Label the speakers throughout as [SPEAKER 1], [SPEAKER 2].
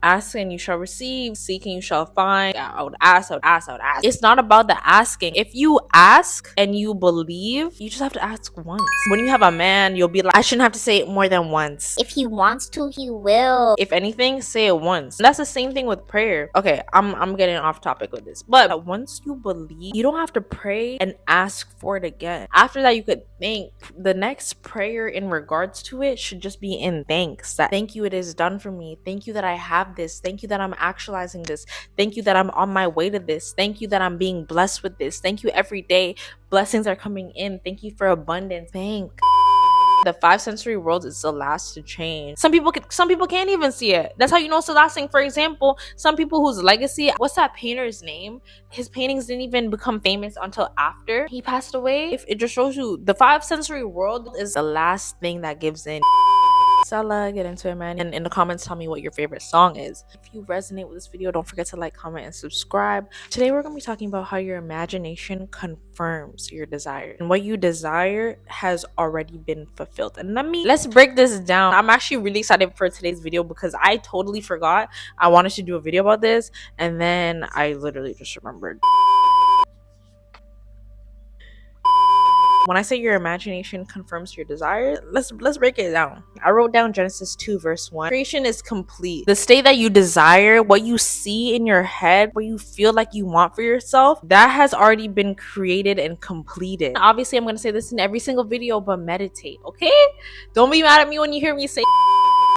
[SPEAKER 1] Ask and you shall receive, seek and you shall find. I would ask, I would ask, I would ask. It's not about the asking. If you ask and you believe, you just have to ask once. When you have a man, you'll be like, I shouldn't have to say it more than once.
[SPEAKER 2] If he wants to, he will.
[SPEAKER 1] If anything, say it once. And that's the same thing with prayer. Okay, I'm getting off topic with this. But once you believe, you don't have to pray and ask for it again. After that, you could think. The next prayer in regards to it should just be in thanks. That thank you, it is done for me. Thank you that I have this. Thank you that I'm actualizing this. Thank you that I'm on my way to this. Thank you that I'm being blessed with this. Thank you every day. Blessings are coming in. Thank you for abundance. Thank. The 5 sensory world is the last to change. Some people can't even see it. That's how you know it's the last thing. For example, some people whose legacy, what's that painter's name? His paintings didn't even become famous until after he passed away. If it just shows you the 5 sensory world is the last thing that gives in. Sella, get into it, man. And in the comments, tell me what your favorite song is. If you resonate with this video, don't forget to like, comment, and subscribe. Today, we're going to be talking about how your imagination confirms your desire. And what you desire has already been fulfilled. And let's break this down. I'm actually really excited for today's video because I totally forgot I wanted to do a video about this. And then I literally just remembered. When I say your imagination confirms your desire, let's break it down. I wrote down Genesis 2 verse 1. Creation is complete. The state that you desire, what you see in your head, what you feel like you want for yourself, that has already been created and completed. Obviously, I'm going to say this in every single video, but meditate, okay? Don't be mad at me when you hear me say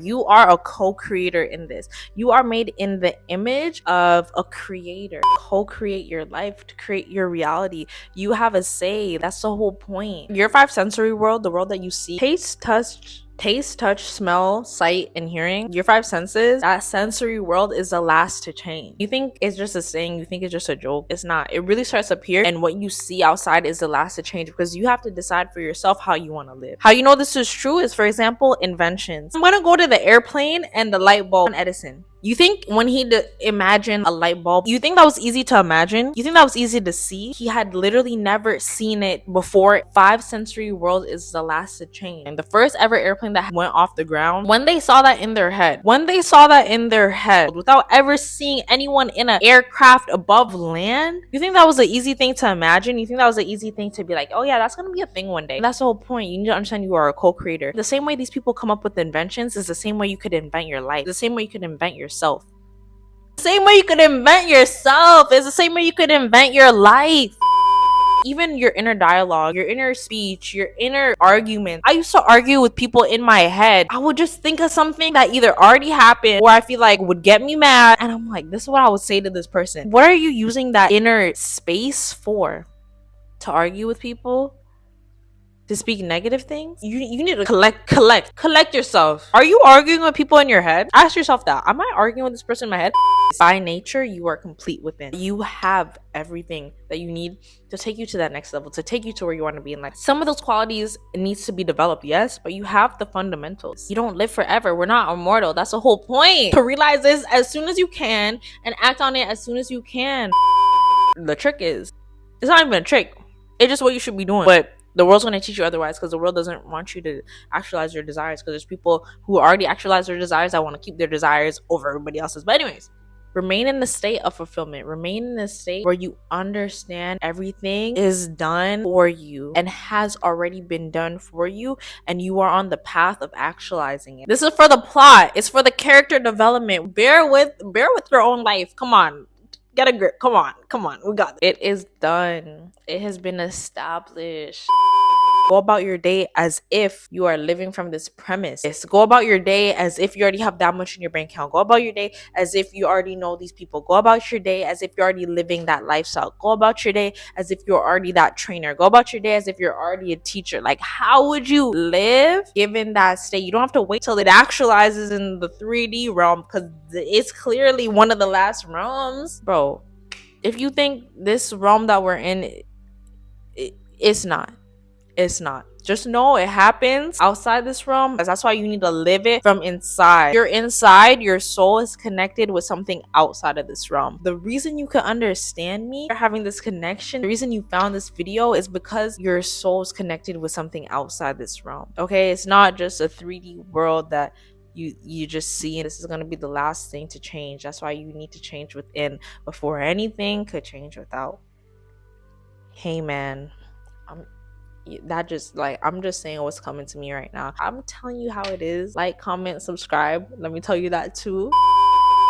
[SPEAKER 1] you are a co-creator in this. You are made in the image of a creator. Co-create your life, to create your reality. You have a say. That's the whole point. Your 5 sensory world, the world that you see, taste, touch, smell, sight, and hearing, your 5 senses, that sensory world is the last to change. You think it's just a saying, you think it's just a joke. It's not. It really starts up here, and what you see outside is the last to change because you have to decide for yourself how you want to live. How you know this is true is, for example, inventions. I'm gonna go to the airplane and the light bulb on Edison. You think when he imagined a light bulb, you think that was easy to imagine? You think that was easy to see? He had literally never seen it before. 5 sensory world is the last to change. And the first ever airplane that went off the ground, when they saw that in their head, without ever seeing anyone in an aircraft above land, you think that was an easy thing to imagine? You think that was an easy thing to be like, oh yeah, that's gonna be a thing one day? And that's the whole point. You need to understand you are a co-creator. The same way these people come up with inventions is the same way you could invent your life. The same way you could invent yourself. The same way you could invent yourself is the same way you could invent your life. Even your inner dialogue, your inner speech, your inner argument. I used to argue with people in my head. I would just think of something that either already happened or I feel like would get me mad. And I'm like, this is what I would say to this person. What are you using that inner space for? To argue with people? To speak negative things? You need to collect yourself. Are you arguing with people in your head? Ask yourself that. Am I arguing with this person in my head? By nature, you are complete within. You have everything that you need to take you to that next level, to take you to where you want to be in life. Some of those qualities needs to be developed, yes, but you have the fundamentals. You don't live forever. We're not immortal. That's the whole point. To realize this as soon as you can and act on it as soon as you can. The trick is, it's not even a trick. It's just what you should be doing. But the world's going to teach you otherwise because the world doesn't want you to actualize your desires because there's people who already actualize their desires that want to keep their desires over everybody else's. But anyways, remain in the state of fulfillment. Remain in the state where you understand everything is done for you and has already been done for you, and you are on the path of actualizing it. This is for the plot. It's for the character development. Bear with your own life. Come on. Get a grip. Come on. We got it. It is done. It has been established. Go about your day as if you are living from this premise. Go about your day as if you already have that much in your bank account. Go about your day as if you already know these people. Go about your day as if you're already living that lifestyle. Go about your day as if you're already that trainer. Go about your day as if you're already a teacher. Like, how would you live given that state? You don't have to wait till it actualizes in the 3D realm because it's clearly one of the last realms. Bro, if you think this realm that we're in, it's not. It's not. Just know it happens outside this realm. That's why you need to live it from inside. You're inside, your soul is connected with something outside of this realm. The reason you can understand me, you're having this connection, the reason you found this video is because your soul is connected with something outside this realm. Okay, it's not just a 3D world that You just see this is going to be the last thing to change. That's why you need to change within before anything could change without. Hey man, I'm that just like I'm just saying what's coming to me right now. I'm telling you how it is. Like, comment, subscribe. Let me tell you that too.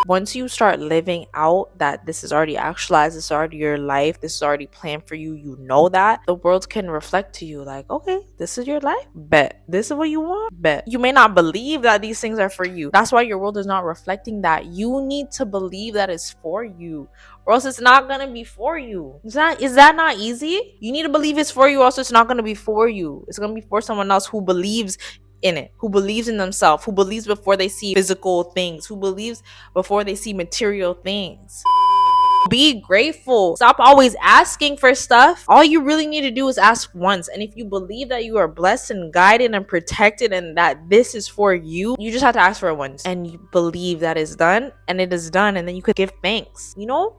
[SPEAKER 1] Once you start living out that this is already actualized, this is already your life, this is already planned for you, you know that the world can reflect to you like, okay, this is your life, bet this is what you want, bet. You may not believe that these things are for you. That's why your world is not reflecting that. You need to believe that it's for you, or else it's not gonna be for you. Is that not easy? You need to believe it's for you, or else it's not gonna be for you. It's gonna be for someone else who believes in it, who believes in themselves, who believes before they see physical things, who believes before they see material things. Be grateful. Stop always asking for stuff. All you really need to do is ask once. And if you believe that you are blessed and guided and protected and that this is for you, you just have to ask for it once. And you believe that it's done, and it is done. And then you could give thanks, you know?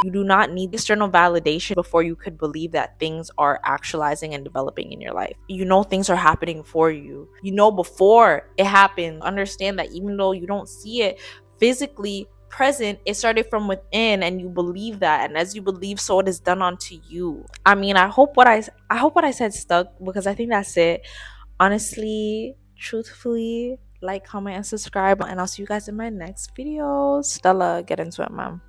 [SPEAKER 1] You do not need external validation before you could believe that things are actualizing and developing in your life. You know things are happening for you. You know before it happened. Understand that even though you don't see it physically present, it started from within, and you believe that. And as you believe, so it is done unto you. I mean, I hope what I said stuck, because I think that's it. Honestly, truthfully, like, comment, and subscribe, and I'll see you guys in my next video. Stella, get into it, mom.